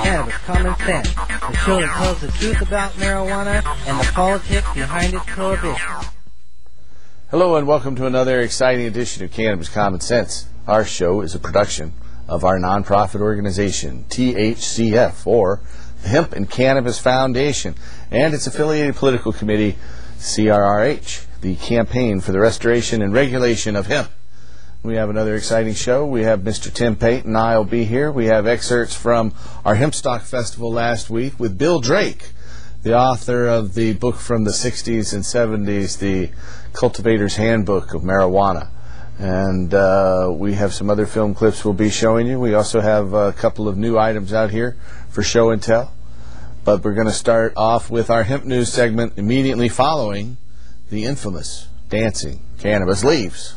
Cannabis Common Sense, the show that tells the truth about marijuana and the politics behind its prohibition. Hello and welcome to another exciting edition of Cannabis Common Sense. Our show is a production of our nonprofit organization, THCF, or the Hemp and Cannabis Foundation, and its affiliated political committee, CRRH, the Campaign for the Restoration and Regulation of Hemp. We have another exciting show. We have Mr. Tim Pate and I will be here. We have excerpts from our Hempstock Festival last week with Bill Drake, the author of the book from the 60s and 70s, The Cultivator's Handbook of Marijuana. And we have some other film clips we'll be showing you. We also have a couple of new items out here for show and tell. But we're going to start off with our hemp news segment immediately following the infamous Dancing Cannabis Leaves.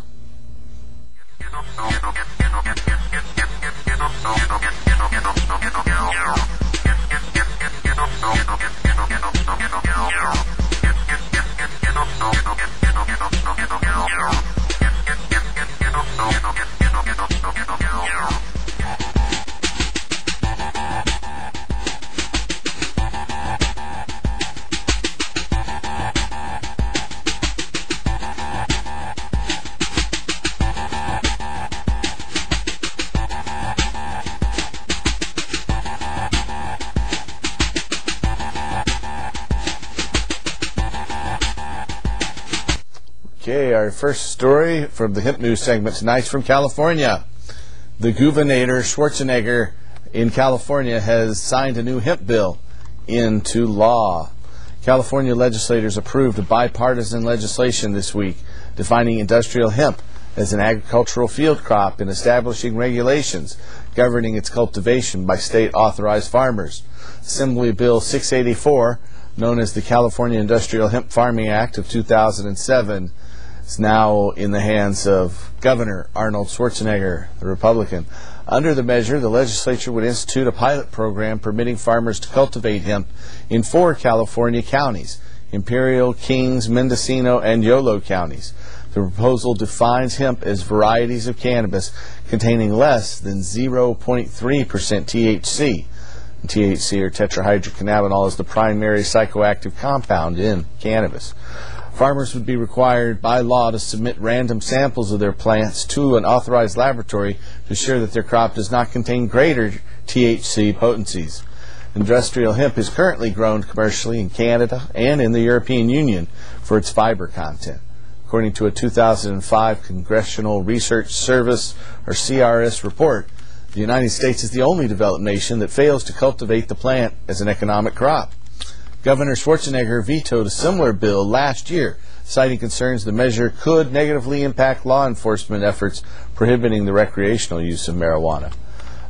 Okay, our first story from the Hemp News segment tonight is from California. The Governor Schwarzenegger in California has signed a new hemp bill into law. California legislators approved a bipartisan legislation this week defining industrial hemp as an agricultural field crop and establishing regulations governing its cultivation by state-authorized farmers. Assembly Bill 684, known as the California Industrial Hemp Farming Act of 2007, is now in the hands of Governor Arnold Schwarzenegger, the Republican. Under the measure, the legislature would institute a pilot program permitting farmers to cultivate hemp in 4 California counties: Imperial, Kings, Mendocino, and Yolo counties. The proposal defines hemp as varieties of cannabis containing less than 0.3% THC. And THC, or tetrahydrocannabinol, is the primary psychoactive compound in cannabis. Farmers would be required by law to submit random samples of their plants to an authorized laboratory to ensure that their crop does not contain greater THC potencies. Industrial hemp is currently grown commercially in Canada and in the European Union for its fiber content. According to a 2005 Congressional Research Service, or CRS, report, the United States is the only developed nation that fails to cultivate the plant as an economic crop. Governor Schwarzenegger vetoed a similar bill last year, citing concerns the measure could negatively impact law enforcement efforts prohibiting the recreational use of marijuana.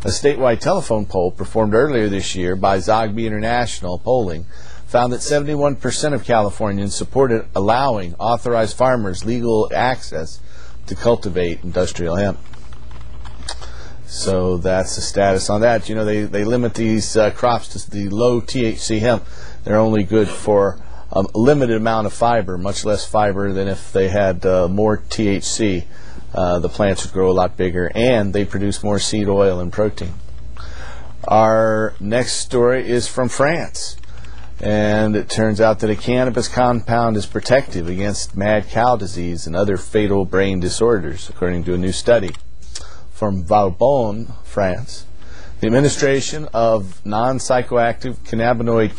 A statewide telephone poll performed earlier this year by Zogby International Polling found that 71% of Californians supported allowing authorized farmers legal access to cultivate industrial hemp. So that's the status on that. You know, they limit these crops to the low THC hemp. They're only good for a limited amount of fiber, much less fiber than if they had more THC. The plants would grow a lot bigger, and they produce more seed oil and protein. Our next story is from France, and it turns out that a cannabis compound is protective against mad cow disease and other fatal brain disorders, according to a new study from Valbonne, France. The administration of non-psychoactive cannabinoid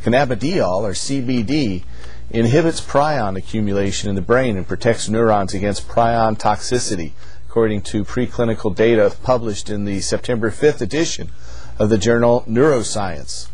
cannabidiol, or CBD, inhibits prion accumulation in the brain and protects neurons against prion toxicity, according to preclinical data published in the September 5th edition of the journal Neuroscience.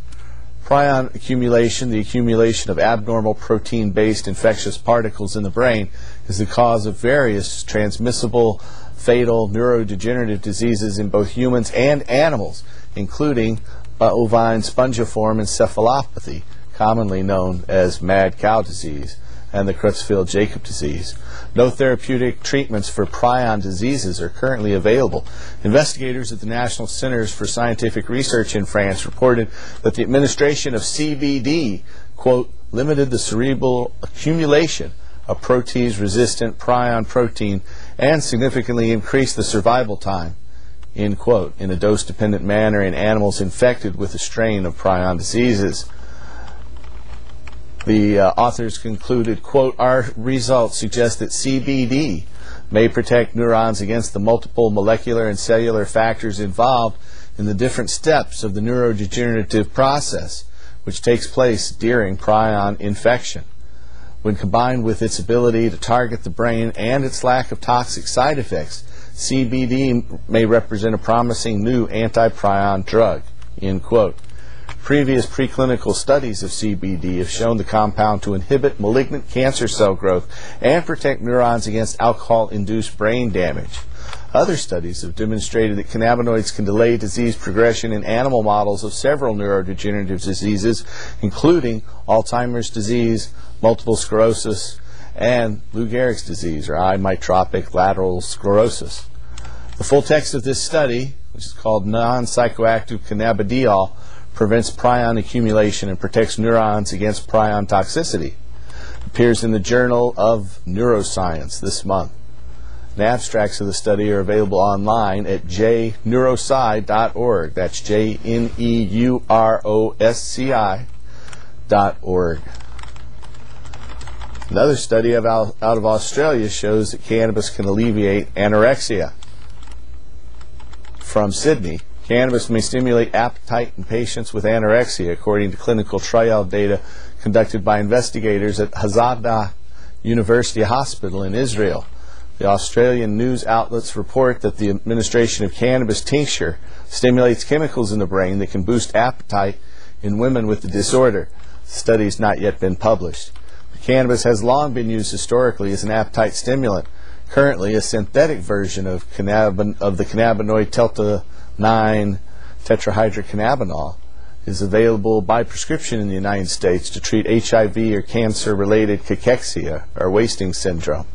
Prion accumulation, the accumulation of abnormal protein-based infectious particles in the brain, is the cause of various transmissible fatal neurodegenerative diseases in both humans and animals, including bovine spongiform encephalopathy, commonly known as mad cow disease, and the Creutzfeldt-Jakob disease. No therapeutic treatments for prion diseases are currently available. Investigators at the National Centers for Scientific Research in France reported that the administration of CBD, quote, limited the cerebral accumulation of protease-resistant prion protein and significantly increased the survival time end quote, in a dose-dependent manner in animals infected with a strain of prion diseases. The authors concluded, quote, our results suggest that CBD may protect neurons against the multiple molecular and cellular factors involved in the different steps of the neurodegenerative process, which takes place during prion infection. When combined with its ability to target the brain and its lack of toxic side effects, CBD may represent a promising new anti-prion drug, end quote. Previous preclinical studies of CBD have shown the compound to inhibit malignant cancer cell growth and protect neurons against alcohol-induced brain damage. Other studies have demonstrated that cannabinoids can delay disease progression in animal models of several neurodegenerative diseases, including Alzheimer's disease, multiple sclerosis, and Lou Gehrig's disease, or amyotrophic lateral sclerosis. The full text of this study, which is called Non-Psychoactive Cannabidiol, prevents prion accumulation and protects neurons against prion toxicity, appears in the Journal of Neuroscience this month. The abstracts of the study are available online at jneurosci.org. That's jneurosci.org. Another study out of Australia shows that cannabis can alleviate anorexia. From Sydney, cannabis may stimulate appetite in patients with anorexia, according to clinical trial data conducted by investigators at Hazada University Hospital in Israel. The Australian news outlets report that the administration of cannabis tincture stimulates chemicals in the brain that can boost appetite in women with the disorder. The study has not yet been published. Cannabis has long been used historically as an appetite stimulant. Currently, a synthetic version of the cannabinoid delta-9 tetrahydrocannabinol is available by prescription in the United States to treat HIV or cancer-related cachexia, or wasting syndrome.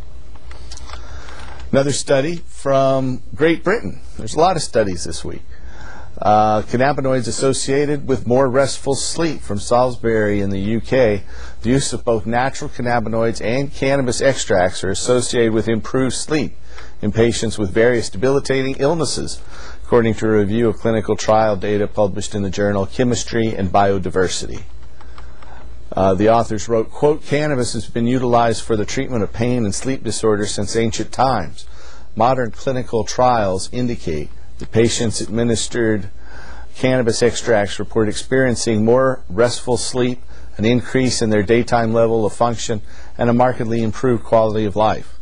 Another study from Great Britain. There's a lot of studies this week. Cannabinoids associated with more restful sleep from Salisbury in the UK. The use of both natural cannabinoids and cannabis extracts are associated with improved sleep in patients with various debilitating illnesses, according to a review of clinical trial data published in the journal Chemistry and Biodiversity. The authors wrote, quote, cannabis has been utilized for the treatment of pain and sleep disorders since ancient times. Modern clinical trials indicate that patients administered cannabis extracts report experiencing more restful sleep, an increase in their daytime level of function, and a markedly improved quality of life.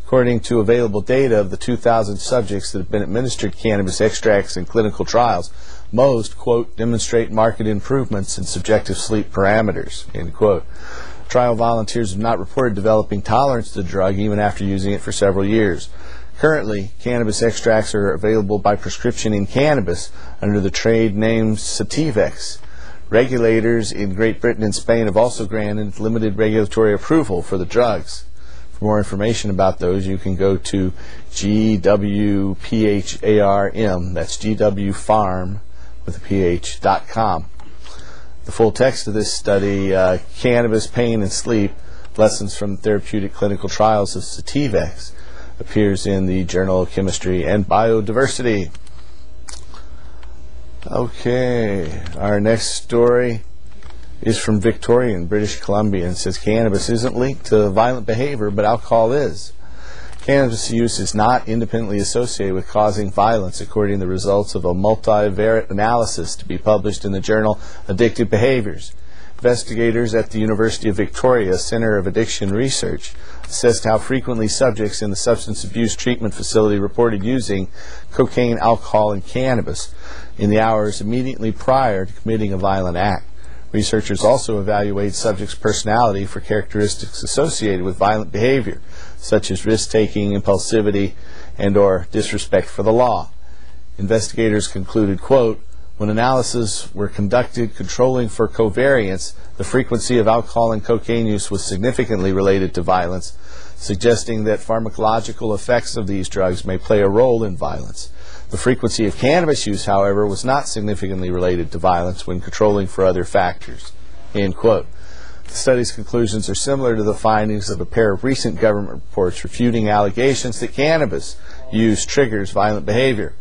According to available data of the 2,000 subjects that have been administered cannabis extracts in clinical trials, most, quote, demonstrate marked improvements in subjective sleep parameters, end quote. Trial volunteers have not reported developing tolerance to the drug even after using it for several years. Currently, cannabis extracts are available by prescription in cannabis under the trade name Sativex. Regulators in Great Britain and Spain have also granted limited regulatory approval for the drugs. For more information about those, you can go to GWPHARM, that's GWPharm with a PH.com. The full text of this study, Cannabis, Pain, and Sleep, Lessons from Therapeutic Clinical Trials of Sativex, appears in the Journal of Chemistry and Biodiversity. Okay, our next story is from Victoria in British Columbia and says cannabis isn't linked to violent behavior, but alcohol is. Cannabis use is not independently associated with causing violence, according to the results of a multivariate analysis to be published in the journal Addictive Behaviors. Investigators at the University of Victoria Center of Addiction Research assessed how frequently subjects in the substance abuse treatment facility reported using cocaine, alcohol, and cannabis in the hours immediately prior to committing a violent act. Researchers also evaluate subjects' personality for characteristics associated with violent behavior, such as risk-taking, impulsivity, and or disrespect for the law. Investigators concluded, quote, when analyses were conducted controlling for covariance, the frequency of alcohol and cocaine use was significantly related to violence, suggesting that pharmacological effects of these drugs may play a role in violence. The frequency of cannabis use, however, was not significantly related to violence when controlling for other factors, end quote. The study's conclusions are similar to the findings of a pair of recent government reports refuting allegations that cannabis use triggers violent behavior.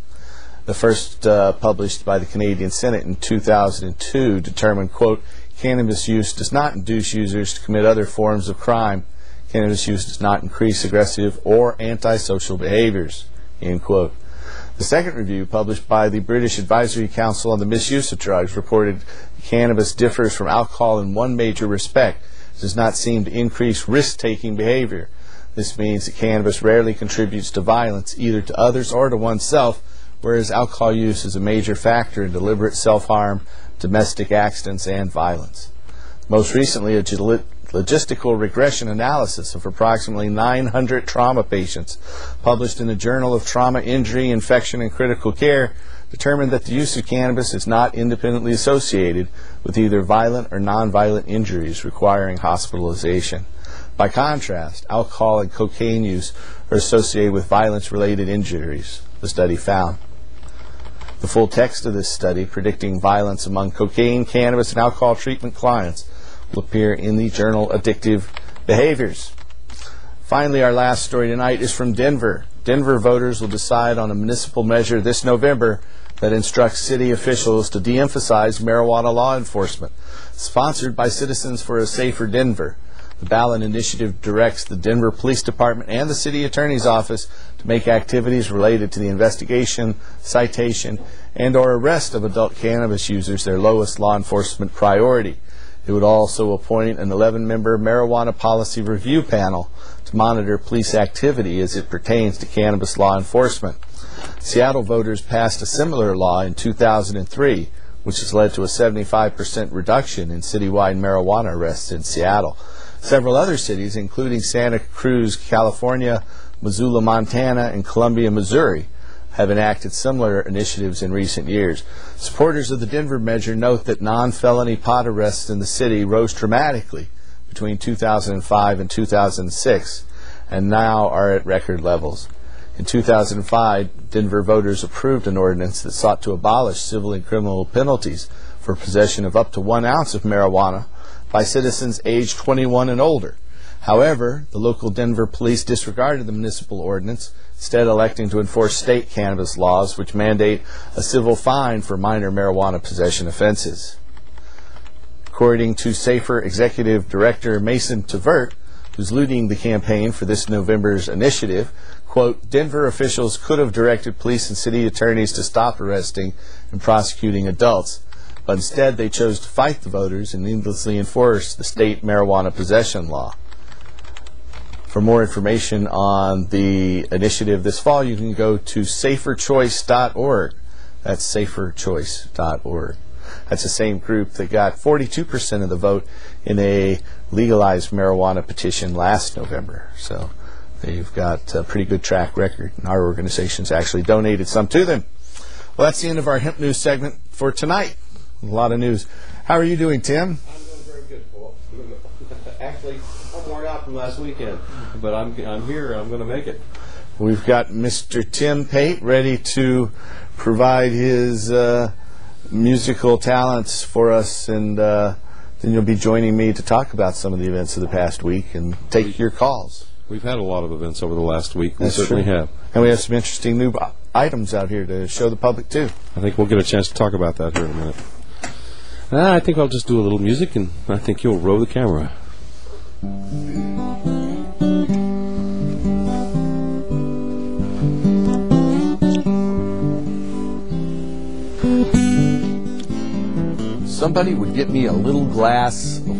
The first published by the Canadian Senate in 2002 determined, quote, cannabis use does not induce users to commit other forms of crime. Cannabis use does not increase aggressive or antisocial behaviors, end quote. The second review, published by the British Advisory Council on the Misuse of Drugs, reported cannabis differs from alcohol in one major respect. It does not seem to increase risk-taking behavior. This means that cannabis rarely contributes to violence, either to others or to oneself, whereas alcohol use is a major factor in deliberate self-harm, domestic accidents, and violence. Most recently, a logistical regression analysis of approximately 900 trauma patients, published in the Journal of Trauma, Injury, Infection, and Critical Care, determined that the use of cannabis is not independently associated with either violent or nonviolent injuries requiring hospitalization. By contrast, alcohol and cocaine use are associated with violence-related injuries, the study found. The full text of this study, predicting violence among cocaine, cannabis, and alcohol treatment clients, will appear in the journal Addictive Behaviors. Finally, our last story tonight is from Denver. Denver voters will decide on a municipal measure this November that instructs city officials to de-emphasize marijuana law enforcement. Sponsored by Citizens for a Safer Denver, the ballot initiative directs the Denver Police Department and the City Attorney's Office to make activities related to the investigation, citation, and or arrest of adult cannabis users their lowest law enforcement priority. It would also appoint an 11-member marijuana policy review panel to monitor police activity as it pertains to cannabis law enforcement. Seattle voters passed a similar law in 2003, which has led to a 75% reduction in citywide marijuana arrests in Seattle. Several other cities, including Santa Cruz, California, Missoula, Montana, and Columbia, Missouri, have enacted similar initiatives in recent years. Supporters of the Denver measure note that non-felony pot arrests in the city rose dramatically between 2005 and 2006, and now are at record levels. In 2005, Denver voters approved an ordinance that sought to abolish civil and criminal penalties for possession of up to 1 ounce of marijuana by citizens aged 21 and older. However, the local Denver police disregarded the municipal ordinance, instead electing to enforce state cannabis laws which mandate a civil fine for minor marijuana possession offenses. According to SAFER Executive Director Mason Tvert, who's leading the campaign for this November's initiative, quote, Denver officials could have directed police and city attorneys to stop arresting and prosecuting adults, but instead they chose to fight the voters and needlessly enforce the state marijuana possession law. For more information on the initiative this fall, you can go to saferchoice.org. That's saferchoice.org. That's the same group that got 42% of the vote in a legalized marijuana petition last November. So they've got a pretty good track record, and our organization's actually donated some to them. Well, that's the end of our hemp news segment for tonight. A lot of news. How are you doing, Tim? I'm doing very good, Paul. Actually, I'm worn out from last weekend, but I'm here. I'm going to make it. We've got Mr. Tim Pate ready to provide his musical talents for us, and then you'll be joining me to talk about some of the events of the past week and take your calls. We've had a lot of events over the last week. We That's certainly true. have. And we have some interesting new items out here to show the public, too. I think we'll get a chance to talk about that here in a minute. I think I'll just do a little music, and I think you'll roll the camera. Somebody would get me a little glass of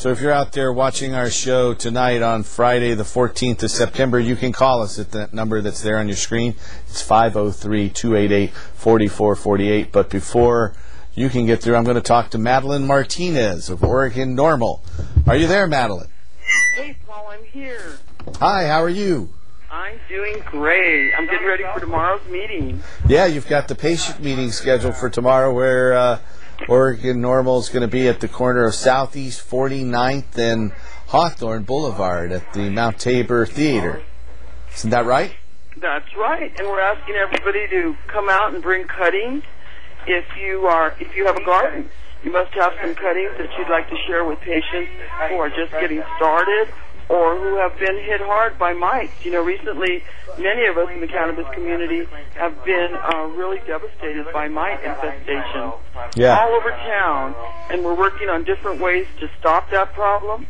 So if you're out there watching our show tonight on Friday the 14th of September, you can call us at that number that's there on your screen. It's 503-288-4448. But before you can get through, I'm going to talk to Madeline Martinez of Oregon Normal. Are you there, Madeline? Hey, Paul, I'm here. Hi, how are you? I'm doing great. I'm getting ready for tomorrow's meeting. Yeah, you've got the patient meeting scheduled for tomorrow where Oregon Normal is going to be at the corner of Southeast 49th and Hawthorne Boulevard at the Mount Tabor Theater. Isn't that right? That's right. And we're asking everybody to come out and bring cuttings. If you have a garden, you must have some cuttings that you'd like to share with patients who are just getting started or who have been hit hard by mites. You know, recently, many of us in the cannabis community have been really devastated by mite infestation all over town, and we're working on different ways to stop that problem.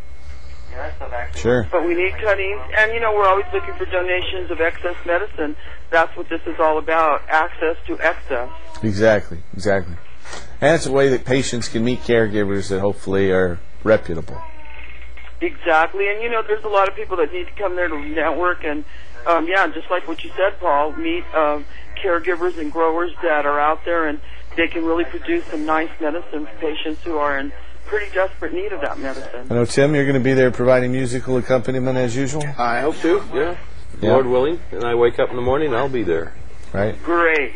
Sure. But we need cuttings, and, you know, we're always looking for donations of excess medicine. That's what this is all about, access to excess. Exactly. And it's a way that patients can meet caregivers that hopefully are reputable. Exactly, and you know, there's a lot of people that need to come there to network and, just like what you said, Paul, meet caregivers and growers that are out there, and they can really produce some nice medicine for patients who are in pretty desperate need of that medicine. I know, Tim, you're going to be there providing musical accompaniment as usual? I hope to, yeah. Lord willing, and I wake up in the morning, I'll be there. Right. Great.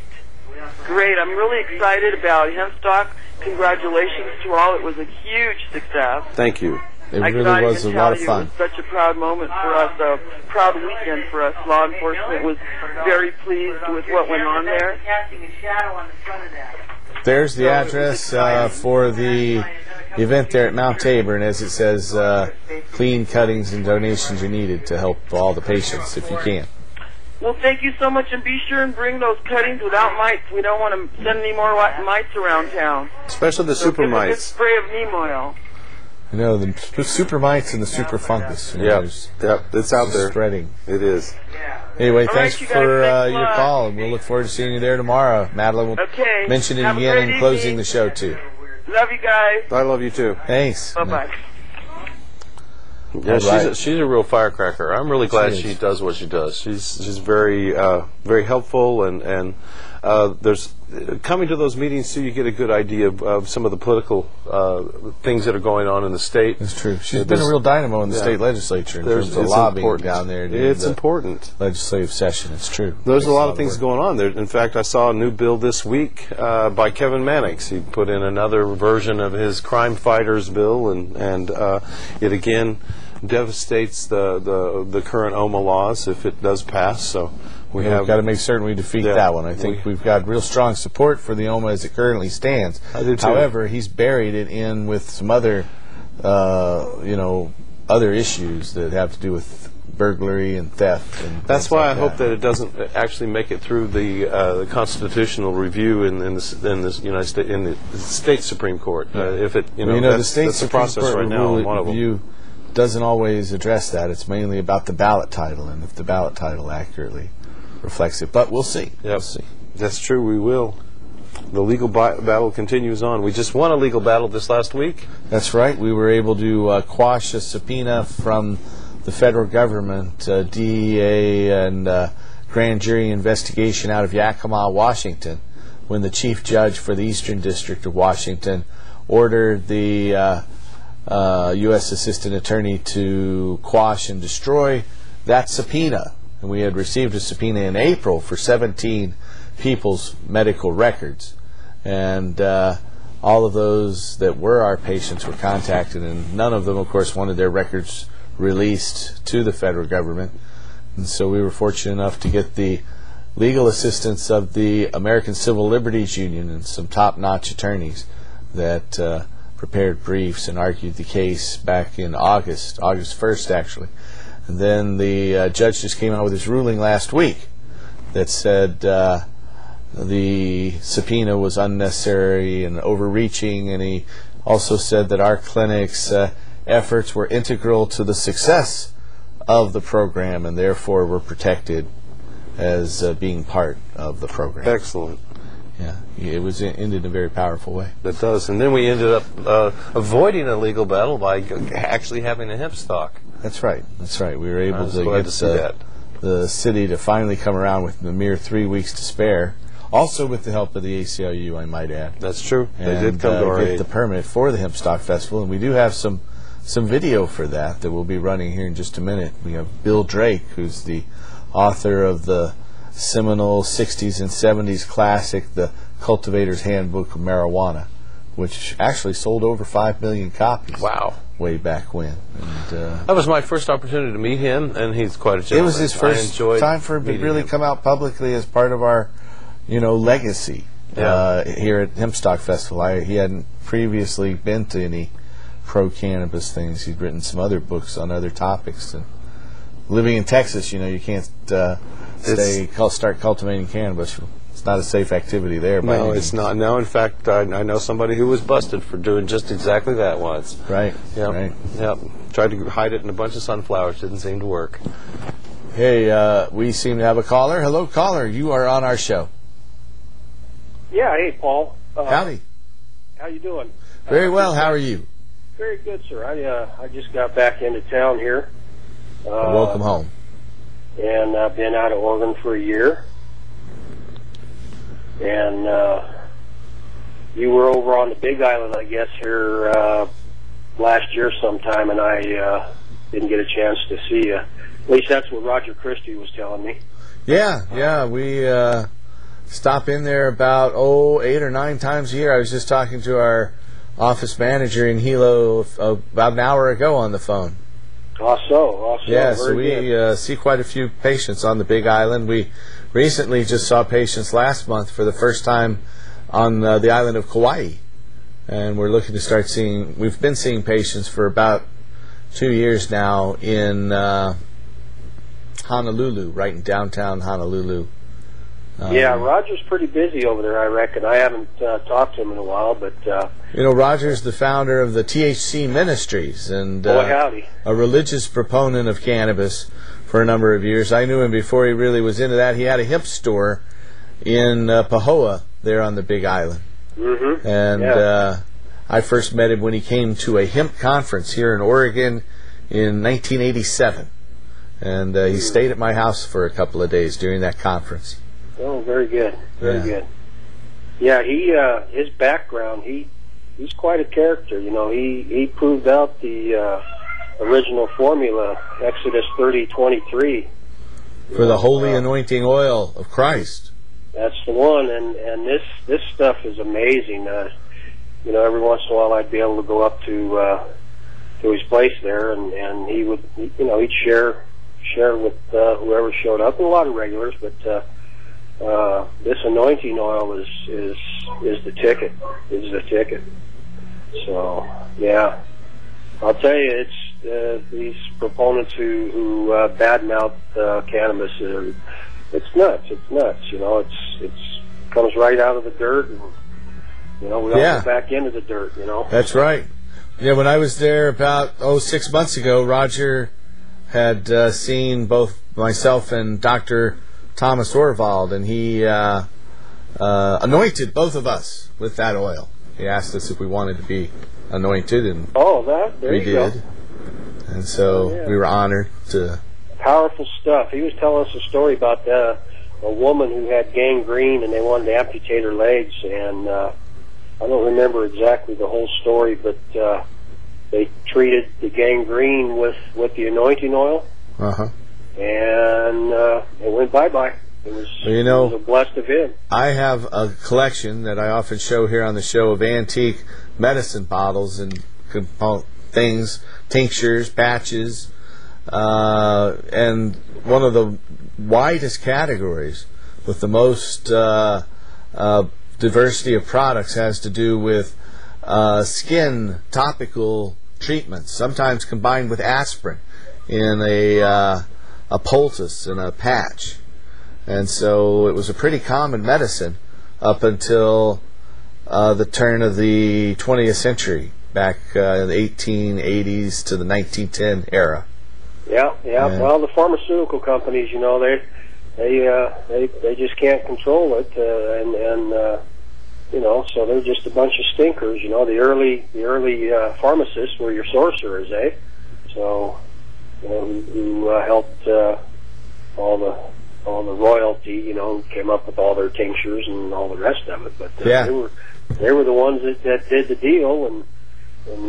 I'm really excited about Hempstock. Congratulations to all. It was a huge success. Thank you. It really was a lot of fun. It was such a proud moment for us, a proud weekend for us. Law enforcement was very pleased with what went on there. There's the address for the event there at Mount Tabor, and as it says, clean cuttings and donations are needed to help all the patients if you can. Well, thank you so much, and be sure and bring those cuttings without mites. We don't want to send any more mites around town. Especially the super mites. Give us a spray of neem oil. You know, the super mites and the super fungus. Yep, it's out there. Spreading. It is. Anyway, thanks for your call, and we'll look forward to seeing you there tomorrow. Madeline will mention it again in closing the show, too. Love you guys. I love you, too. Thanks. Bye-bye. Yeah, she's a real firecracker. I'm really glad she does what she does. She's very very helpful, and there's coming to those meetings too. You get a good idea of some of the political things that are going on in the state. That's true. She's been a real dynamo in the state legislature in terms of lobbying down there. It's important. Legislative session. It's true. There's a lot of things going on there. In fact, I saw a new bill this week by Kevin Mannix. He put in another version of his crime fighters bill, and it again devastates the current OMA laws if it does pass. So we've got to make certain we defeat that one. I think we've got real strong support for the OMA as it currently stands. I do too. However, he's buried it in with some other other issues that have to do with burglary and theft. And that's why I hope that it doesn't actually make it through the constitutional review in the United States, in the state Supreme Court. If it, the state Supreme Court right now. One of them doesn't always address that. It's mainly about the ballot title, and if the ballot title accurately reflects it. But we'll see. Yep. We'll see. That's true. We will. The legal battle continues on. We just won a legal battle this last week. That's right. We were able to quash a subpoena from the federal government, DEA, and grand jury investigation out of Yakima, Washington, when the chief judge for the Eastern District of Washington ordered the U.S. Assistant Attorney to quash and destroy that subpoena. And we had received a subpoena in April for 17 people's medical records. And all of those that were our patients were contacted, and none of them, of course, wanted their records released to the federal government. And so we were fortunate enough to get the legal assistance of the American Civil Liberties Union and some top-notch attorneys that prepared briefs and argued the case back in August 1st, actually. And then the judge just came out with his ruling last week that said the subpoena was unnecessary and overreaching, and he also said that our clinic's efforts were integral to the success of the program and therefore were protected as being part of the program. Excellent. Yeah, it was ended in a very powerful way. That does. And then we ended up avoiding a legal battle by actually having a hemp stock. That's right. That's right. We were able to glad get to see that. the city to finally come around with the mere 3 weeks to spare. Also with the help of the ACLU, I might add. That's true. They And did come to our get aid. the permit for the Hemp Stock Festival, and we do have some video for that we'll be running here in just a minute. We have Bill Drake, who's the author of the seminal 60s and 70s classic, The Cultivator's Handbook of Marijuana, which actually sold over 5 million copies. Wow. Way back when. And, that was my first opportunity to meet him, and he's quite a gentleman. it was his first time for him to really come out publicly as part of our, legacy here at Hemp Stock Festival. He hadn't previously been to any pro-cannabis things. He'd written some other books on other topics. And living in Texas, you can't start cultivating cannabis. It's not a safe activity there. No, it's not. No, in fact, I know somebody who was busted for doing just exactly that once. Right. Yep. Right. Yep. Tried to hide it in a bunch of sunflowers. Didn't seem to work. Hey, we seem to have a caller. Hello, caller. You are on our show. Yeah, hey, Paul. Howdy. How you doing? Very well. How are you? Very good, sir. I just got back into town here. Welcome home. And I've been out of Oregon for a year. And you were over on the Big Island, I guess, here last year sometime, and I didn't get a chance to see you. At least that's what Roger Christie was telling me. Yeah. We stop in there about 8 or 9 times a year. I was just talking to our office manager in Hilo about an hour ago on the phone. Also. Yeah, so we see quite a few patients on the Big Island. We recently just saw patients last month for the first time on the island of Kauai. And we're looking to start seeing, we've been seeing patients for about 2 years now in Honolulu, right in downtown Honolulu. Yeah, Roger's pretty busy over there, I reckon. I haven't talked to him in a while, but... Roger's the founder of the THC Ministries, and howdy. A religious proponent of cannabis for a number of years. I knew him before he really was into that. He had a hemp store in Pahoa there on the Big Island. Mm-hmm. And I first met him when he came to a hemp conference here in Oregon in 1987. And he stayed at my house for a couple of days during that conference. Oh, very good. Very good. Yeah, his background, he's quite a character. He proved out the original formula, Exodus 30:23. For the holy anointing oil of Christ. That's the one, and this stuff is amazing. Every once in a while I'd be able to go up to his place there, and he would, he'd share with whoever showed up, and a lot of regulars, but this anointing oil is the ticket. Is the ticket. So yeah, I'll tell you, it's these proponents who badmouth cannabis. It's nuts. It's nuts. It's comes right out of the dirt, and we all go back into the dirt. That's right. Yeah, when I was there about 6 months ago, Roger had seen both myself and Dr. Thomas Orvald, and he anointed both of us with that oil. He asked us if we wanted to be anointed, and we did. And so we were honored to. Powerful stuff. He was telling us a story about a woman who had gangrene, and they wanted to amputate her legs, and I don't remember exactly the whole story, but they treated the gangrene with the anointing oil. Uh-huh. And it went bye-bye. It was a blessed event. I have a collection that I often show here on the show of antique medicine bottles and things, tinctures, patches, and one of the widest categories with the most diversity of products has to do with skin topical treatments, sometimes combined with aspirin in a poultice and a patch. And so it was a pretty common medicine up until the turn of the 20th century, back in the 1880s to the 1910 era. Yeah. Well, the pharmaceutical companies, they just can't control it, and so they're just a bunch of stinkers. The early pharmacists were your sorcerers, eh? So, who helped all the royalty, came up with all their tinctures and all the rest of it. But they were the ones that did the deal, and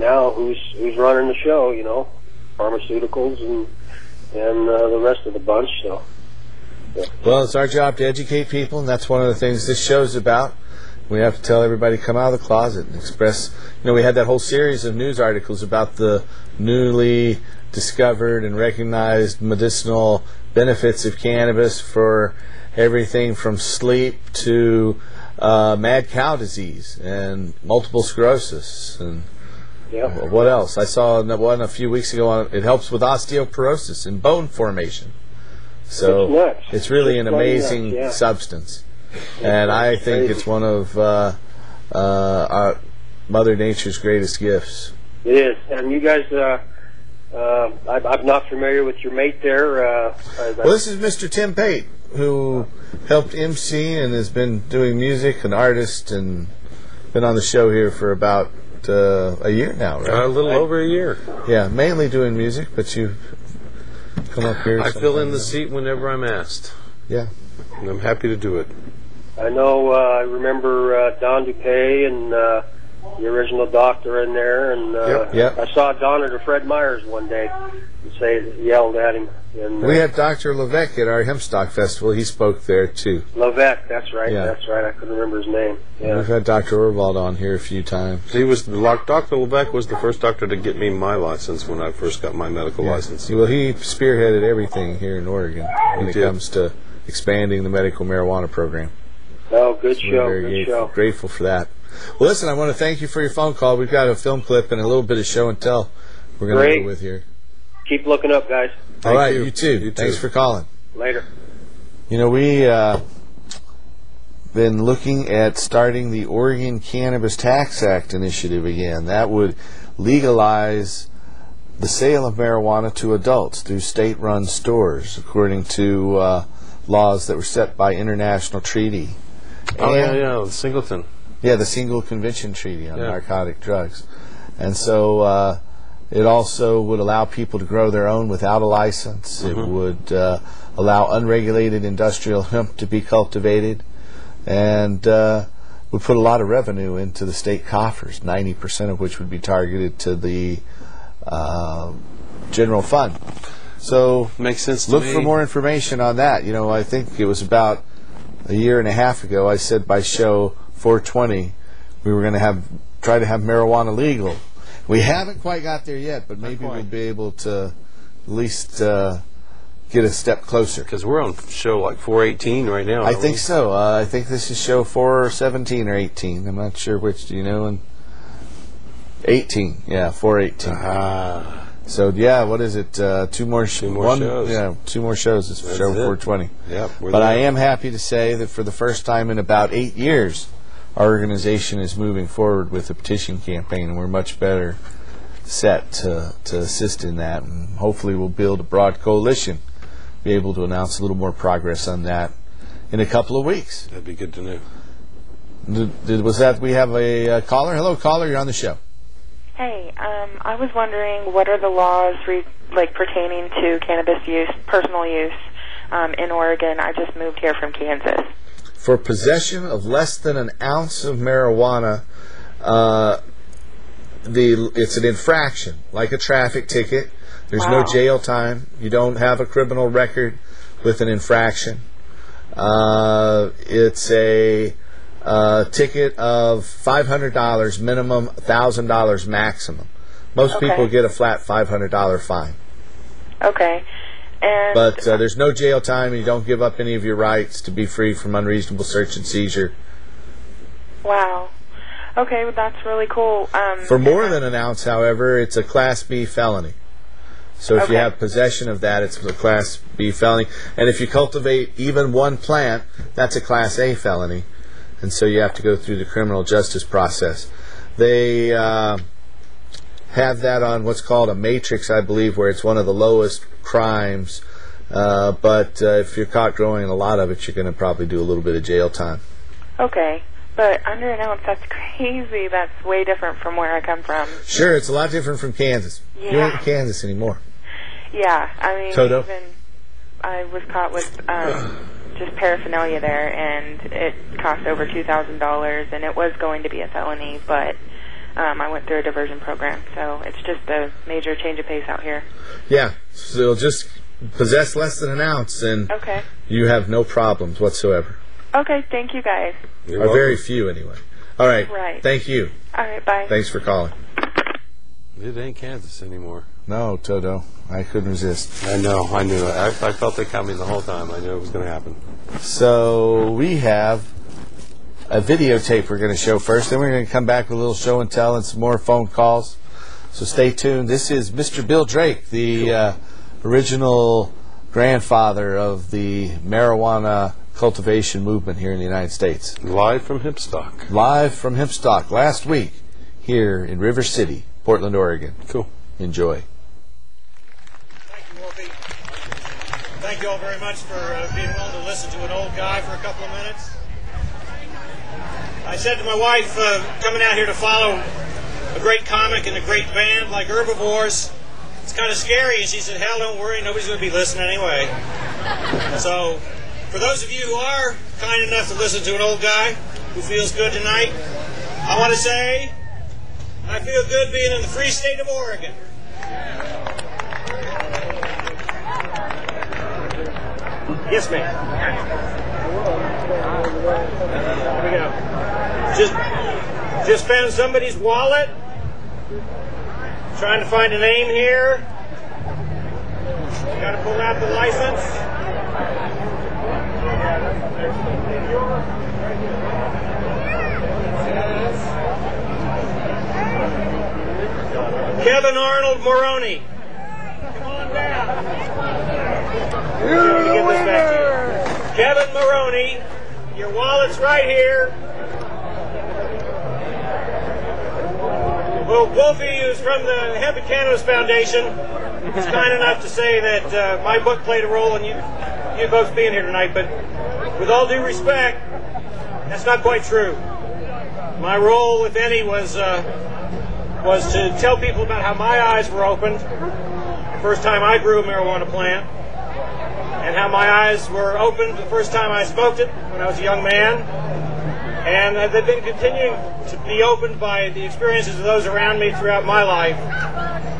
now who's running the show? Pharmaceuticals and the rest of the bunch. So. Yeah. Well, it's our job to educate people, and that's one of the things this show's about. We have to tell everybody to come out of the closet and express. We had that whole series of news articles about the newly discovered and recognized medicinal benefits of cannabis for everything from sleep to mad cow disease and multiple sclerosis and what else? I saw one a few weeks ago. It helps with osteoporosis and bone formation. So it's really an amazing substance, and I think it's one of our Mother Nature's greatest gifts. It is, and you guys. I'm not familiar with your mate there. Well, this is Mr. Tim Pate, who helped MC and has been doing music, an artist, and been on the show here for about a year now, right? A little over a year. Yeah, mainly doing music, but you come up here. I fill in the seat whenever I'm asked. Yeah. And I'm happy to do it. I know, I remember Don DuPay and the original doctor in there, and I saw Don at Fred Meyer's one day and yelled at him. And, we had Dr. Levesque at our Hempstock Festival. He spoke there, too. Levesque, that's right. Yeah. That's right. I couldn't remember his name. Yeah. We've had Dr. Orvald on here a few times. Dr. Levesque was the first doctor to get me my license when I first got my medical license. Well, he spearheaded everything here in Oregon when it comes to expanding the medical marijuana program. Oh, good show. We're very grateful for that. Well, listen, I want to thank you for your phone call. We've got a film clip and a little bit of show and tell we're going to go with here. Keep looking up, guys. All right, you too. Thanks for calling. Later. We been looking at starting the Oregon Cannabis Tax Act initiative again. That would legalize the sale of marijuana to adults through state-run stores, according to laws that were set by international treaty. The Singleton. Yeah, the Single Convention Treaty on narcotic drugs. And so it also would allow people to grow their own without a license. It would allow unregulated industrial hemp to be cultivated, and would put a lot of revenue into the state coffers, 90% of which would be targeted to the general fund. So makes sense to look me. for more information on that. I think it was about a year and a half ago I said by show 420 we were going to try to have marijuana legal. We haven't quite got there yet, but maybe we'll be able to at least get a step closer. Because we're on show like 418 right now. I think so. I think this is show 417 or 18. I'm not sure which. Do you know? And 18. Yeah, 418. So what is it? Two more shows. Yeah, 2 more shows. It's show 420. Yeah. But I am happy to say that for the first time in about 8 years, our organization is moving forward with a petition campaign, and we're much better set to assist in that. And hopefully we'll build a broad coalition, be able to announce a little more progress on that in a couple of weeks. That'd be good to know. We have a caller? Hello, caller, you're on the show. Hey, I was wondering, what are the laws pertaining to cannabis use, personal use, in Oregon? I just moved here from Kansas. For possession of less than an ounce of marijuana, it's an infraction, like a traffic ticket. There's no jail time. You don't have a criminal record with an infraction. It's a ticket of $500 minimum, $1,000 maximum. Most people get a flat $500 fine. Okay. But there's no jail time, and you don't give up any of your rights to be free from unreasonable search and seizure. Wow. Okay, well, that's really cool. For more than an ounce, however, it's a Class B felony. So if you have possession of that, it's a Class B felony. And if you cultivate even one plant, that's a Class A felony. And so you have to go through the criminal justice process. They have that on what's called a matrix, I believe, where it's one of the lowest crimes. But if you're caught growing a lot of it, you're going to probably do a little bit of jail time. Okay. But under an ounce, that's crazy. That's way different from where I come from. Sure, it's a lot different from Kansas. Yeah. You ain't in Kansas anymore. Yeah, I mean, Toto? even I was caught with just paraphernalia there, and it cost over $2,000, and it was going to be a felony, but I went through a diversion program, so it's just a major change of pace out here. Yeah, so just possess less than an ounce, and Okay. you have no problems whatsoever. Okay, thank you guys. Or very few, anyway. All right. Right. Thank you. All right, bye. Thanks for calling. It ain't Kansas anymore. No, Toto, I couldn't resist. I know, I knew it. I felt it coming the whole time. I knew it was going to happen. So we have a videotape we're going to show first, then we're going to come back with a little show and tell and some more phone calls. So stay tuned. This is Mr. Bill Drake, the original grandfather of the marijuana cultivation movement here in the United States. Live from Hempstock. Live from Hempstock last week here in River City, Portland, Oregon. Cool. Enjoy. Thank you, Wolfie. Thank you all very much for being willing to listen to an old guy for a couple of minutes. I said to my wife, coming out here to follow a great comic and a great band like Herbivores, it's kind of scary. And she said, hell, don't worry, nobody's going to be listening anyway. So, for those of you who are kind enough to listen to an old guy who feels good tonight, I want to say, I feel good being in the free state of Oregon. Yes, ma'am. Here we go. Just found somebody's wallet. Trying to find a name here. Got to pull out the license. Kevin Arnold Moroni. Come on down. Let me get this back to you. Kevin Moroni, your wallet's right here. Well, Wolfie, who's from the Cannabis Foundation, is kind enough to say that my book played a role in you folks being here tonight, but with all due respect, that's not quite true. My role, if any, was to tell people about how my eyes were opened the first time I grew a marijuana plant, and how my eyes were opened the first time I smoked it when I was a young man, and they've been continuing to be opened by the experiences of those around me throughout my life,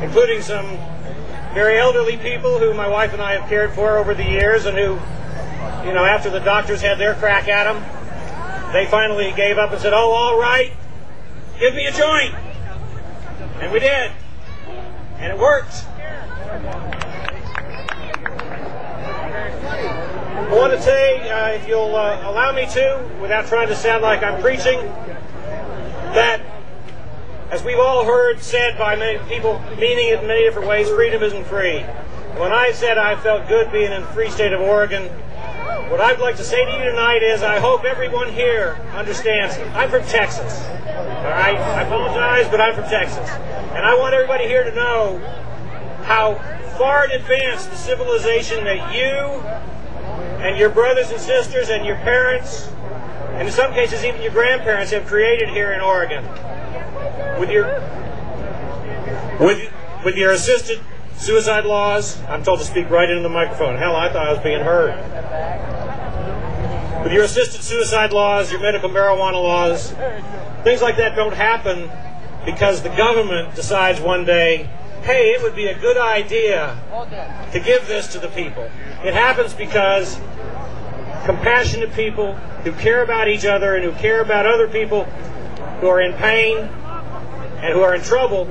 including some very elderly people who my wife and I have cared for over the years, and who, you know, after the doctors had their crack at them, they finally gave up and said, oh, all right, give me a joint. And we did. And it worked. I want to say, if you'll allow me to, without trying to sound like I'm preaching, that, as we've all heard said by many people, meaning it in many different ways, freedom isn't free. When I said I felt good being in the free state of Oregon, what I'd like to say to you tonight is I hope everyone here understands I'm from Texas. All right? I apologize, but I'm from Texas. And I want everybody here to know how far in advance the civilization that you and your brothers and sisters and your parents, and in some cases even your grandparents, have created here in Oregon. With your assisted suicide laws, I'm told to speak right into the microphone. Hell, I thought I was being heard. With your assisted suicide laws, your medical marijuana laws, things like that don't happen because the government decides one day, hey, it would be a good idea to give this to the people. It happens because compassionate people who care about each other and who care about other people who are in pain and who are in trouble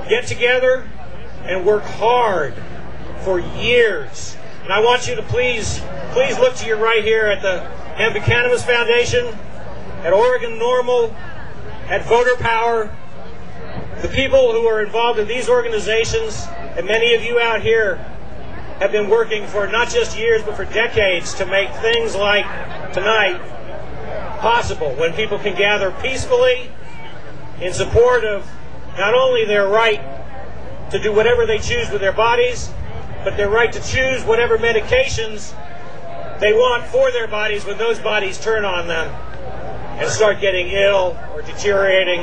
get together and work hard for years. And I want you to please look to your right here at the Cannabis Foundation, at Oregon Normal, at Voter Power. The people who are involved in these organizations, and many of you out here, have been working for not just years but for decades to make things like tonight possible, when people can gather peacefully in support of not only their right to do whatever they choose with their bodies, but their right to choose whatever medications they want for their bodies when those bodies turn on them. and start getting ill or deteriorating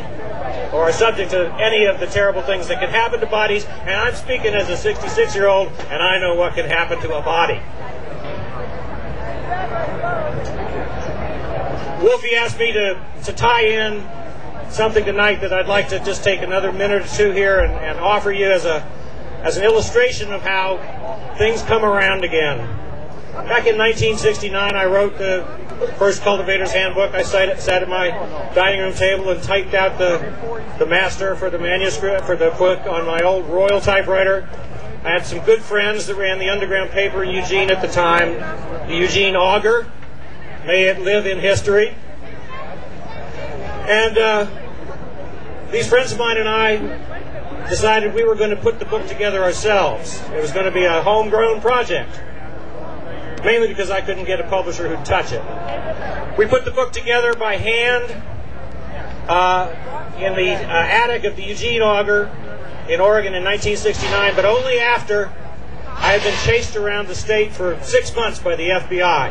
or are subject to any of the terrible things that can happen to bodies. And I'm speaking as a 66-year-old, and I know what can happen to a body. Wolfie asked me to tie in something tonight that I'd like to just take another minute or two here and offer you as an illustration of how things come around again. Back in 1969, I wrote the first Cultivator's Handbook. I sat at my dining room table and typed out the master for the manuscript for the book on my old Royal typewriter. I had some good friends that ran the underground paper in Eugene at the time, the Eugene Auger. May it live in history. And these friends of mine and I decided we were going to put the book together ourselves. It was going to be a homegrown project, mainly because I couldn't get a publisher who'd touch it. We put the book together by hand in the attic of the Eugene Auger in Oregon in 1969, but only after I had been chased around the state for 6 months by the FBI.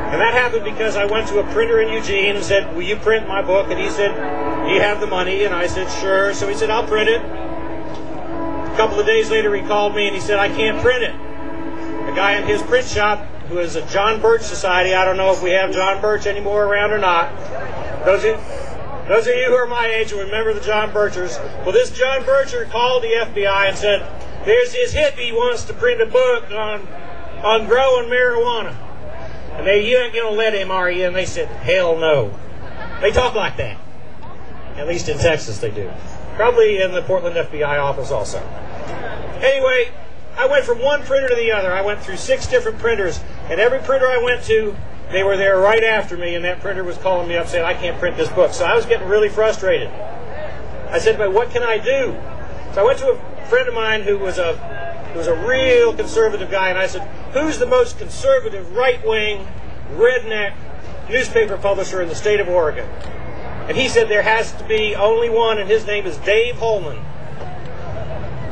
And that happened because I went to a printer in Eugene and said, will you print my book? And he said, do you have the money? And I said, sure. So he said, I'll print it. A couple of days later he called me and he said, I can't print it. A guy in his print shop, who is a John Birch Society, I don't know if we have John Birch anymore around or not. Those of you who are my age will remember the John Birchers. Well, this John Bircher called the FBI and said, there's this hippie wants to print a book on growing marijuana. And you ain't going to let him, are you? And they said, hell no. They talk like that. At least in Texas they do. Probably in the Portland FBI office also. Anyway, I went from one printer to the other. I went through 6 different printers. And every printer I went to, they were there right after me. And that printer was calling me up saying, I can't print this book. So I was getting really frustrated. I said, but what can I do? So I went to a friend of mine who was a real conservative guy, and I said, who's the most conservative, right-wing, redneck newspaper publisher in the state of Oregon? And he said there has to be only one, and his name is Dave Holman.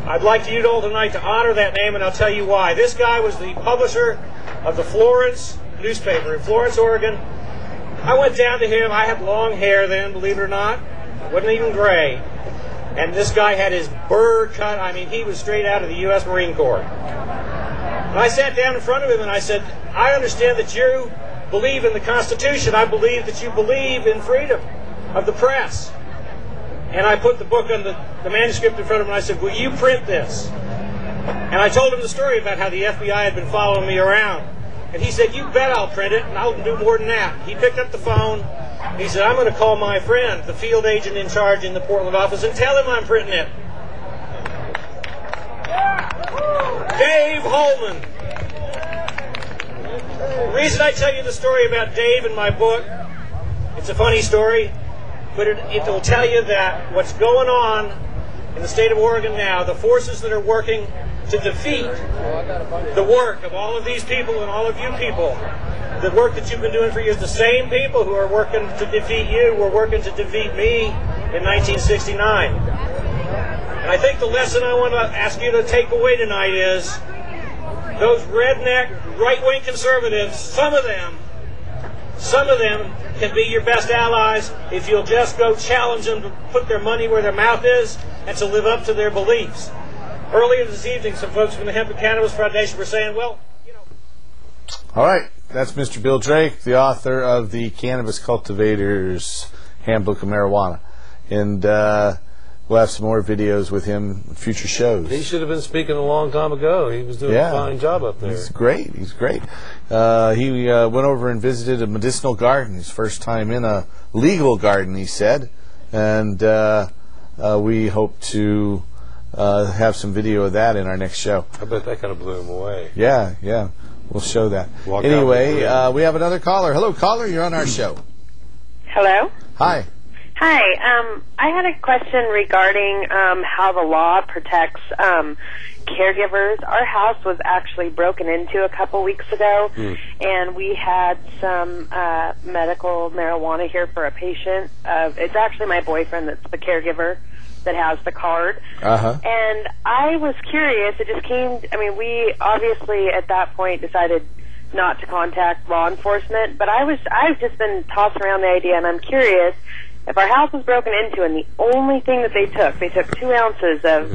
I'd like you all tonight to honor that name, and I'll tell you why. This guy was the publisher of the Florence newspaper in Florence, Oregon. I went down to him. I had long hair then, believe it or not. It wasn't even gray. And this guy had his burr cut. I mean, he was straight out of the U.S. Marine Corps. And I sat down in front of him and I said, I understand that you believe in the Constitution. I believe that you believe in freedom of the press. And I put the book on the manuscript in front of him and I said, will you print this? And I told him the story about how the FBI had been following me around. And he said, you bet I'll print it, and I'll do more than that. He picked up the phone. He said, I'm going to call my friend, the field agent in charge in the Portland office, and tell him I'm printing it. Dave Holman. The reason I tell you the story about Dave in my book, it's a funny story, but it will tell you that what's going on in the state of Oregon now, the forces that are working to defeat the work of all of these people and all of you people, the work that you've been doing for years, the same people who are working to defeat you were working to defeat me in 1969. And I think the lesson I want to ask you to take away tonight is those redneck right-wing conservatives, some of them can be your best allies if you'll just go challenge them to put their money where their mouth is and to live up to their beliefs. Earlier this evening, some folks from the Hemp and Cannabis Foundation were saying, well, you know. All right, that's Mr. Bill Drake, the author of the Cannabis Cultivator's Handbook of Marijuana. And we'll have some more videos with him in future shows. He should have been speaking a long time ago. He was doing a fine job up there. He's great. He's great. He went over and visited a medicinal garden, his first time in a legal garden, he said. And we hope to have some video of that in our next show. I bet that kind of blew him away. Yeah. We'll show that. Anyway, we have another caller. Hello, caller. You're on our show. Hello? Hi. Hi. I had a question regarding how the law protects caregivers. Our house was actually broken into a couple weeks ago, and we had some medical marijuana here for a patient. It's actually my boyfriend that's the caregiver that has the card. And I was curious. It just came, I mean, we obviously at that point decided not to contact law enforcement. But I've just been tossing around the idea, and I'm curious, if our house was broken into and the only thing that they took 2 ounces of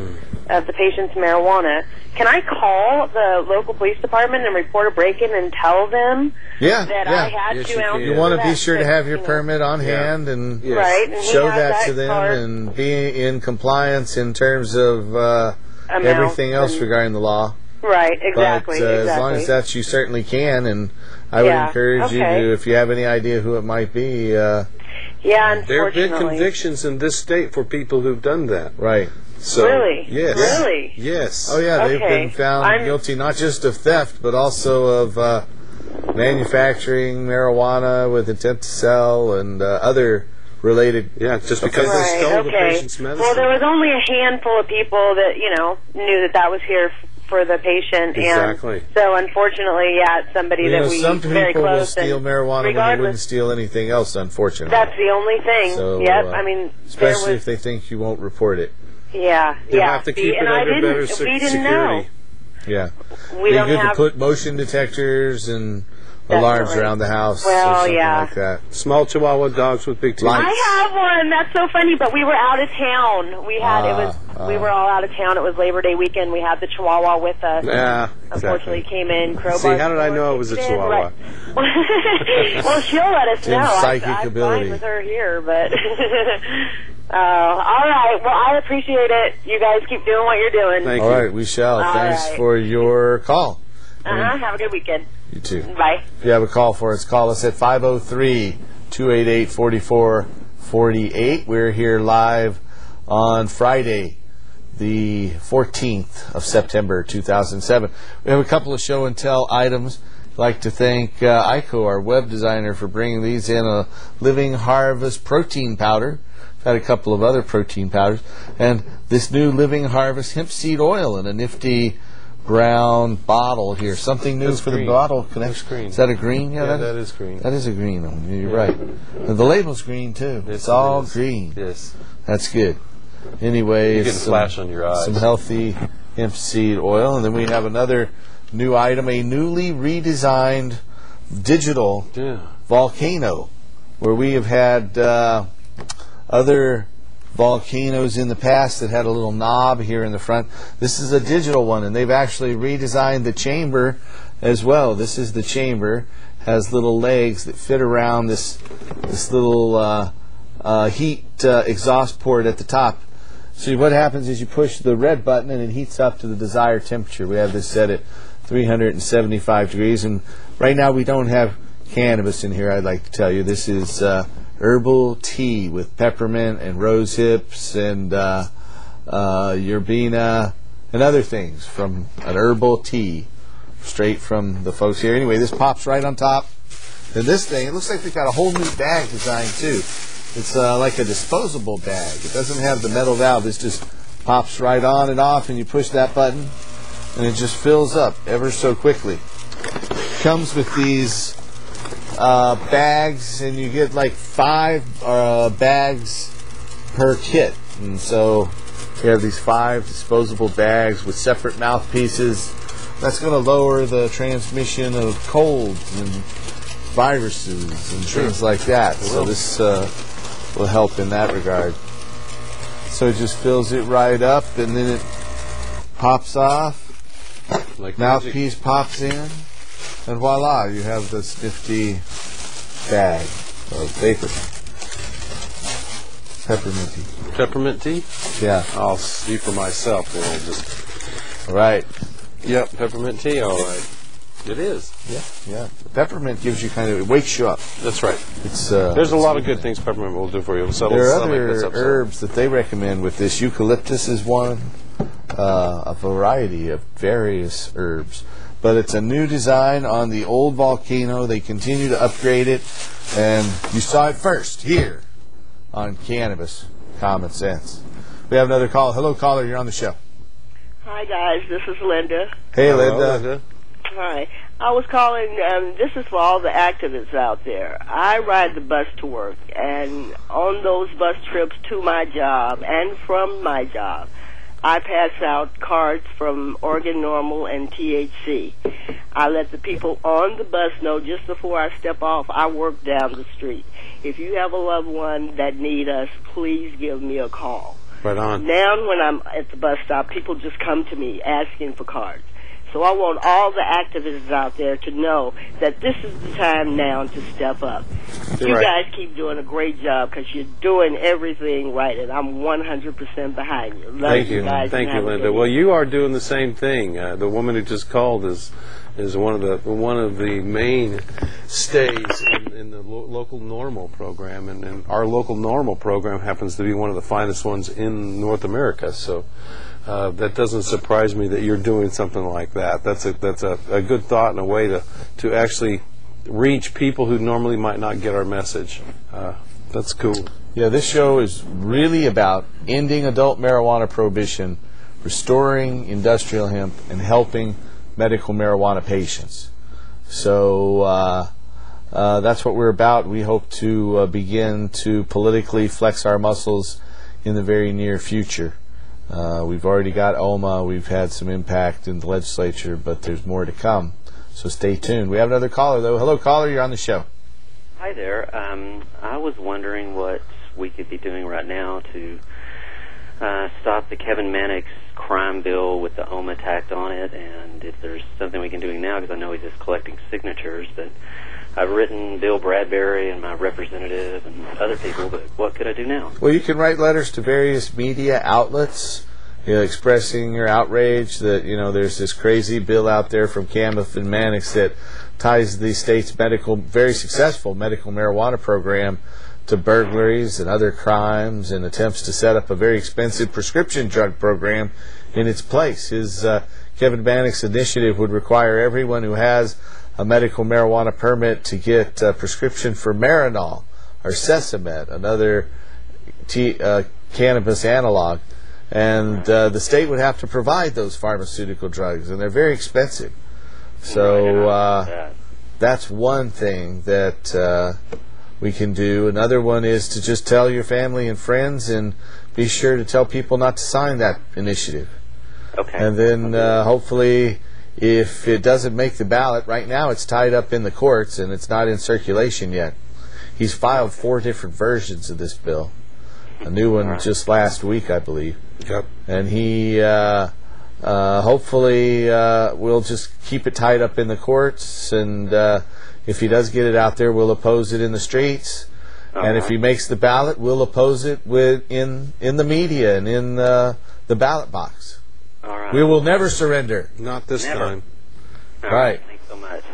the patient's marijuana, can I call the local police department and report a break-in and tell them that I had 2 ounces? You want to be sure to have your permit on hand and show that to them and be in compliance in terms of everything else regarding the law. Right, exactly. But as long as that's, you certainly can, and I would encourage you to, if you have any idea who it might be. Unfortunately. There have been convictions in this state for people who've done that. Right. So, really? Yes. Really? Yes. Oh, yeah, they've been found guilty not just of theft, but also of manufacturing marijuana with intent to sell and other related... Yeah, just because they stole the patient's medicine. Well, there was only a handful of people that, knew that was here for the patient. Exactly. And so, unfortunately, somebody that we some very people will close. steal marijuana when they wouldn't steal anything else, unfortunately. That's the only thing. So, I mean, especially if they think you won't report it. Yeah, You'll have to keep it under better security. security. Know. Yeah. We don't good have to put motion detectors and alarms around the house or something like that. Small Chihuahua dogs with big teeth. I have one. That's so funny. But we were out of town. We had we were all out of town. It was Labor Day weekend. We had the Chihuahua with us. Yeah, unfortunately, came in. Crowbar. See, how did I know it was a Chihuahua? Right. Well, she'll let us know. Psychic I'm ability. fine with her here, but. All right. Well, I appreciate it. You guys keep doing what you're doing. Thank you. All right, we shall. Thanks for your call. Have a good weekend. You too. Bye. If you have a call for us, call us at 503-288-4448. We're here live on Friday, the 14th of September, 2007. We have a couple of show and tell items. I'd like to thank Aiko, our web designer, for bringing these in. A Living Harvest protein powder. We've had a couple of other protein powders. And this new Living Harvest hemp seed oil in a nifty brown bottle here. Something new for the bottle connection. Is that a green? Yeah, that is green. That is a green one. You're right. And the label's green too. It's all green. Yes. That's good. Anyway, you get a flash on your eyes. Some healthy hemp seed oil, and then we have another new item, a newly redesigned digital volcano, where we have had other volcanoes in the past that had a little knob here in the front. This is a digital one, and they've actually redesigned the chamber as well. This is the chamber, has little legs that fit around this little heat exhaust port at the top. So what happens is you push the red button and it heats up to the desired temperature. We have this set at 375 degrees, and right now we don't have cannabis in here. I'd like to tell you this is herbal tea with peppermint and rose hips and yerbena and other things from an herbal tea straight from the folks here. Anyway, this pops right on top. And this thing, it looks like they've got a whole new bag design too. It's like a disposable bag. It doesn't have the metal valve. This just pops right on and off, and you push that button and it just fills up ever so quickly. Comes with these bags, and you get like 5 bags per kit. And so you have these 5 disposable bags with separate mouthpieces. That's going to lower the transmission of colds and viruses and things like that. So this will help in that regard. So it just fills it right up, and then it pops off. Like mouthpiece pops in, and voila, you have this nifty bag of vapor. Peppermint tea. Peppermint tea? Yeah. I'll see for myself, then I'll just... All right. Yep, peppermint tea, all right. It is. Yeah. Peppermint gives you it wakes you up. That's right. It's there's a lot of good things peppermint will do for you. There are other herbs that they recommend with this. Eucalyptus is one. A variety of various herbs. But it's a new design on the old volcano. They continue to upgrade it. And you saw it first here on Cannabis Common Sense. We have another call. Hello, caller. You're on the show. Hi, guys. This is Linda. Hey, Linda. Hi. I was calling, this is for all the activists out there. I ride the bus to work, and on those bus trips to my job and from my job, I pass out cards from Oregon Normal and THC. I let the people on the bus know just before I step off. I work down the street. If you have a loved one that need us, please give me a call. Right on. Now when I'm at the bus stop, people just come to me asking for cards. So I want all the activists out there to know that this is the time now to step up. You guys keep doing a great job because you're doing everything right, and I'm 100% behind you. Love you guys. Thank you, Linda. Well, you are doing the same thing. The woman who just called is one of the main stays in the local normal program, and our local normal program happens to be one of the finest ones in North America. So. That doesn't surprise me that you're doing something like that. That's a good thought and a way to actually reach people who normally might not get our message. That's cool. Yeah, this show is really about ending adult marijuana prohibition, restoring industrial hemp, and helping medical marijuana patients. So that's what we're about. We hope to begin to politically flex our muscles in the very near future. We've already got OMA. We've had some impact in the legislature, but there's more to come. So stay tuned. We have another caller, though. Hello, caller. You're on the show. Hi there. I was wondering what we could be doing right now to stop the Kevin Mannix crime bill with the OMA tacked on it, and if there's something we can do now, because I know he's just collecting signatures, that I've written Bill Bradbury and my representative and other people, but what could I do now? Well, you can write letters to various media outlets, expressing your outrage that, there's this crazy bill out there from Cannabis and Mannix that ties the state's very successful medical marijuana program to burglaries and other crimes, and attempts to set up a very expensive prescription drug program in its place. His Kevin Mannix initiative would require everyone who has a medical marijuana permit to get a prescription for Marinol or Sesamet, another cannabis analog, and the state would have to provide those pharmaceutical drugs, and they're very expensive. So that's one thing that we can do. Another one is to just tell your family and friends, and be sure to tell people not to sign that initiative. Okay. And then hopefully, if it doesn't make the ballot, right now it's tied up in the courts and it's not in circulation yet. He's filed 4 different versions of this bill. A new one just last week, I believe. Yep. And he hopefully will just keep it tied up in the courts, and if he does get it out there, we'll oppose it in the streets. And if he makes the ballot, we'll oppose it in the media and in the ballot box. All right. We will never surrender. Not this time. All right. Thanks so much.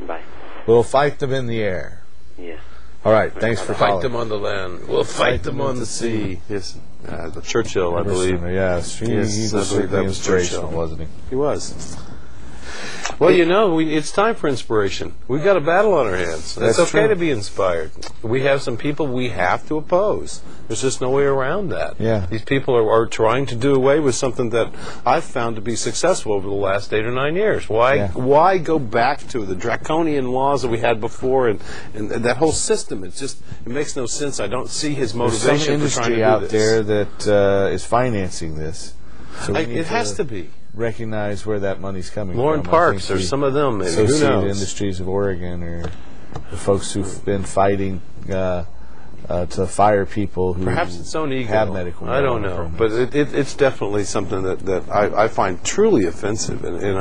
Bye. We'll fight them in the air. Yes. All right. Thanks for calling. Fight them on the land. We'll fight them on the sea. Yes. The Churchill, I believe. Yes. He was that was inspirational, wasn't he? He was. Well, it's time for inspiration. We've got a battle on our hands. It's okay to be inspired. We have some people we have to oppose. There's just no way around that. Yeah. These people are trying to do away with something that I've found to be successful over the last 8 or 9 years. Why go back to the draconian laws that we had before and that whole system? It makes no sense. I don't see his motivation for trying to do this. There's some industry out there that is financing this. So it has to be. Recognize where that money's coming Lauren from. Parks, or some of them, maybe. Who Associated knows? Industries of Oregon, or the folks who've been fighting to fire people who perhaps its own ego. Have medical marijuana. I don't know, but it's definitely something that I find truly offensive, and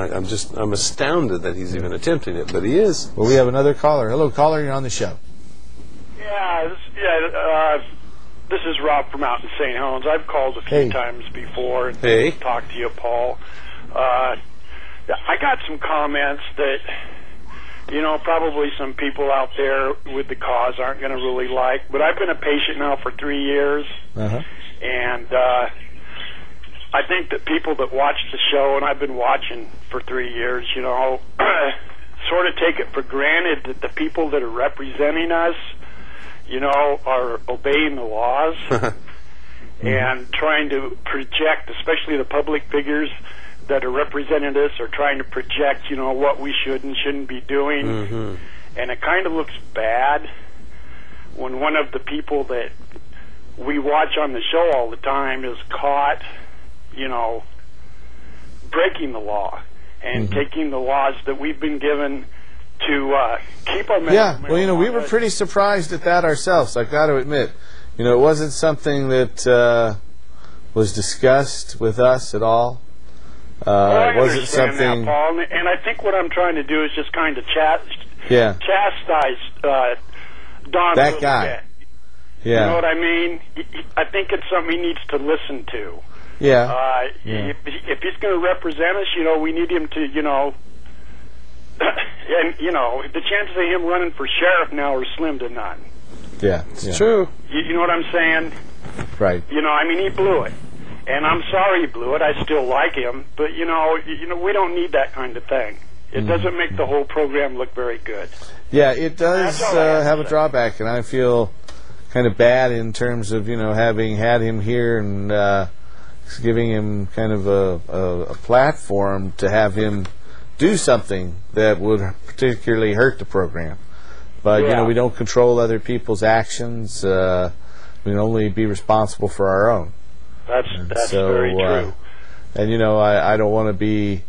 I'm astounded that he's even attempting it, but he is. Well, we have another caller. Hello, caller. You're on the show. This is Rob from out in St. Helens. I've called a few times before and talked to you, Paul. I got some comments that, probably some people out there with the cause aren't going to really like, but I've been a patient now for 3 years, and I think that people that watch the show, and I've been watching for 3 years, sort of take it for granted that the people that are representing us are obeying the laws and trying to project, especially the public figures that are representing us, are trying to project, what we should and shouldn't be doing. And it kind of looks bad when one of the people that we watch on the show all the time is caught, breaking the law and taking the laws that we've been given to keep our marijuana. Yeah, well, we were pretty surprised at that ourselves, I've got to admit. It wasn't something that was discussed with us at all. I wasn't understand something. That, Paul, and I think what I'm trying to do is just kind of chastise Don that guy. Bit. Yeah. You know what I mean? I think it's something he needs to listen to. Yeah. If he's going to represent us, we need him to, and the chances of him running for sheriff now are slim to none. Yeah, it's true. You know what I'm saying? Right. He blew it. And I'm sorry he blew it. I still like him, but we don't need that kind of thing. It doesn't make the whole program look very good. Yeah, it does have a drawback, and I feel kind of bad in terms of having had him here and giving him kind of a platform to have him do something that would particularly hurt the program. But we don't control other people's actions. We can only be responsible for our own. That's very true. And I don't want to be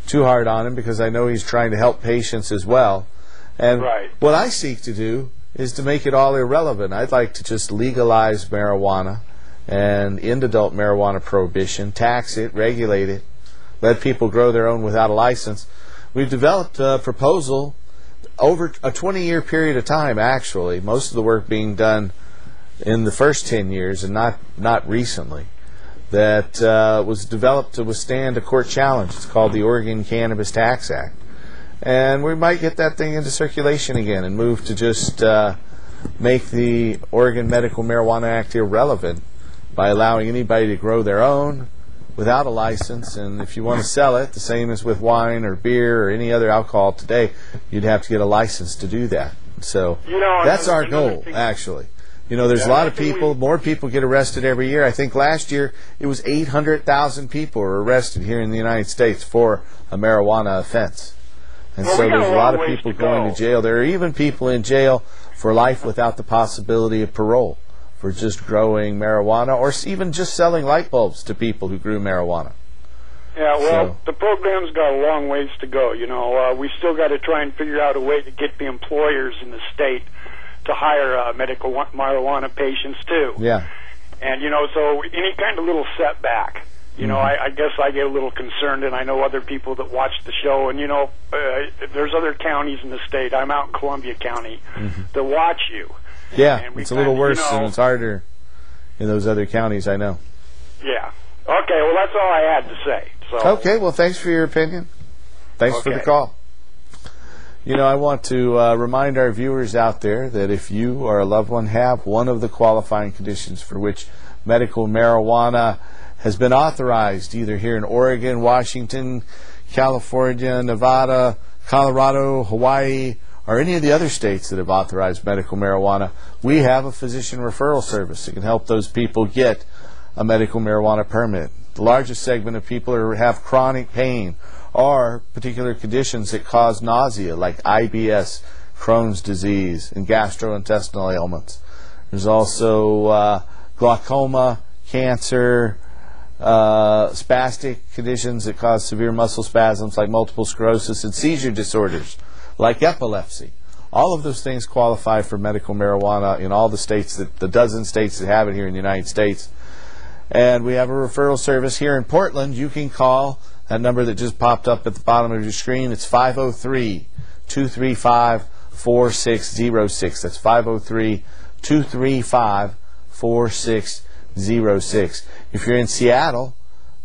too hard on him because I know he's trying to help patients as well. And what I seek to do is to make it all irrelevant. I'd like to just legalize marijuana and end adult marijuana prohibition, tax it, regulate it, let people grow their own without a license. We've developed a proposal over a 20-year period of time, actually, most of the work being done in the first 10 years and not recently, that was developed to withstand a court challenge. It's called the Oregon Cannabis Tax Act. And we might get that thing into circulation again and move to just make the Oregon Medical Marijuana Act irrelevant by allowing anybody to grow their own without a license. And if you want to sell it, the same as with wine or beer or any other alcohol today, you'd have to get a license to do that. So that's our goal, actually. There's a lot of people, more people get arrested every year. I think last year it was 800,000 people were arrested here in the United States for a marijuana offense. And so there's a lot of people going to jail. There are even people in jail for life without the possibility of parole for just growing marijuana or even just selling light bulbs to people who grew marijuana. Yeah, well, the program's got a long ways to go. We still got to try and figure out a way to get the employers in the state to hire medical marijuana patients too. Yeah. And so any kind of little setback, I guess I get a little concerned, and I know other people that watch the show, and there's other counties in the state. I'm out in Columbia County that watch you. Yeah, it's a little worse and it's harder in those other counties, I know. Yeah. Okay, well, that's all I had to say. So. Okay, well, thanks for your opinion. Thanks for the call. I want to remind our viewers out there that if you or a loved one have one of the qualifying conditions for which medical marijuana has been authorized, either here in Oregon, Washington, California, Nevada, Colorado, Hawaii, or any of the other states that have authorized medical marijuana, we have a physician referral service that can help those people get a medical marijuana permit. The largest segment of people have chronic pain or particular conditions that cause nausea, like IBS, Crohn's disease, and gastrointestinal ailments. There's also glaucoma, cancer, spastic conditions that cause severe muscle spasms like multiple sclerosis, and seizure disorders like epilepsy. All of those things qualify for medical marijuana in all the states, the dozen states that have it here in the United States. And we have a referral service here in Portland. You can call that number that just popped up at the bottom of your screen. It's 503-235-4606. That's 503-235-4606. If you're in Seattle,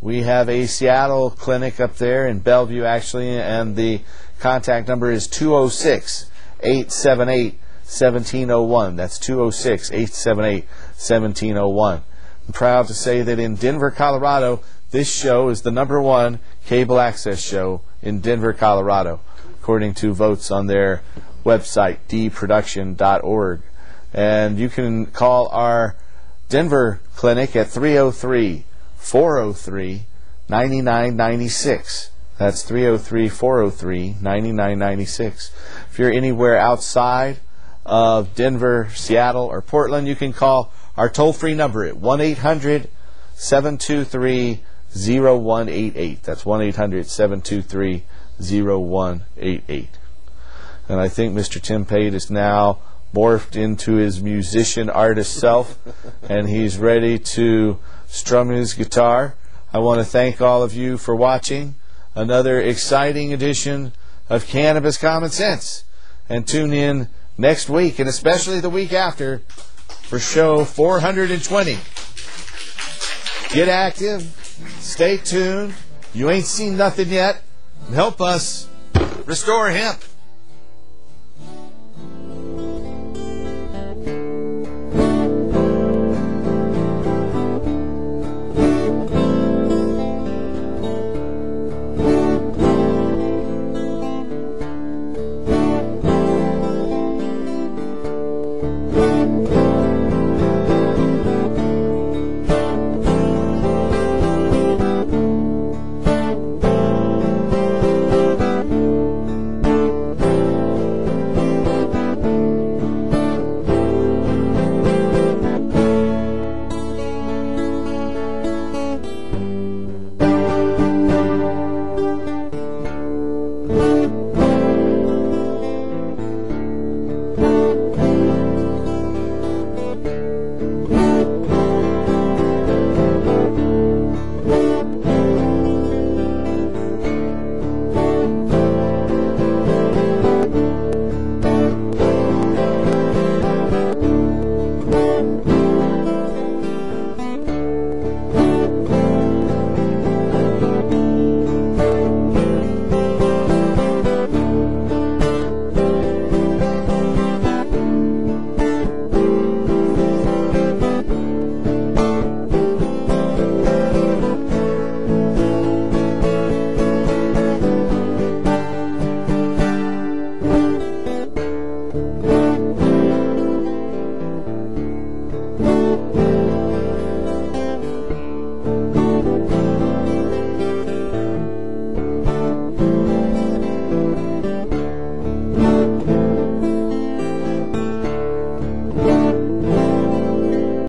we have a Seattle clinic up there in Bellevue, actually, and the contact number is 206-878-1701. That's 206-878-1701. I'm proud to say that in Denver, Colorado, this show is the #1 cable access show in Denver, Colorado, according to votes on their website, dproduction.org. And you can call our Denver clinic at 303-403-9996. That's 303-403-9996. If you're anywhere outside of Denver, Seattle, or Portland, you can call our toll-free number at 1-800 1-800-723-0188. That's 1-800-723-0188. And I think Mr. Tim Pate is now morphed into his musician artist self, and he's ready to strum his guitar. I want to thank all of you for watching another exciting edition of Cannabis Common Sense. And tune in next week, and especially the week after, for show 420. Get active. Stay tuned. You ain't seen nothing yet. Help us restore hemp.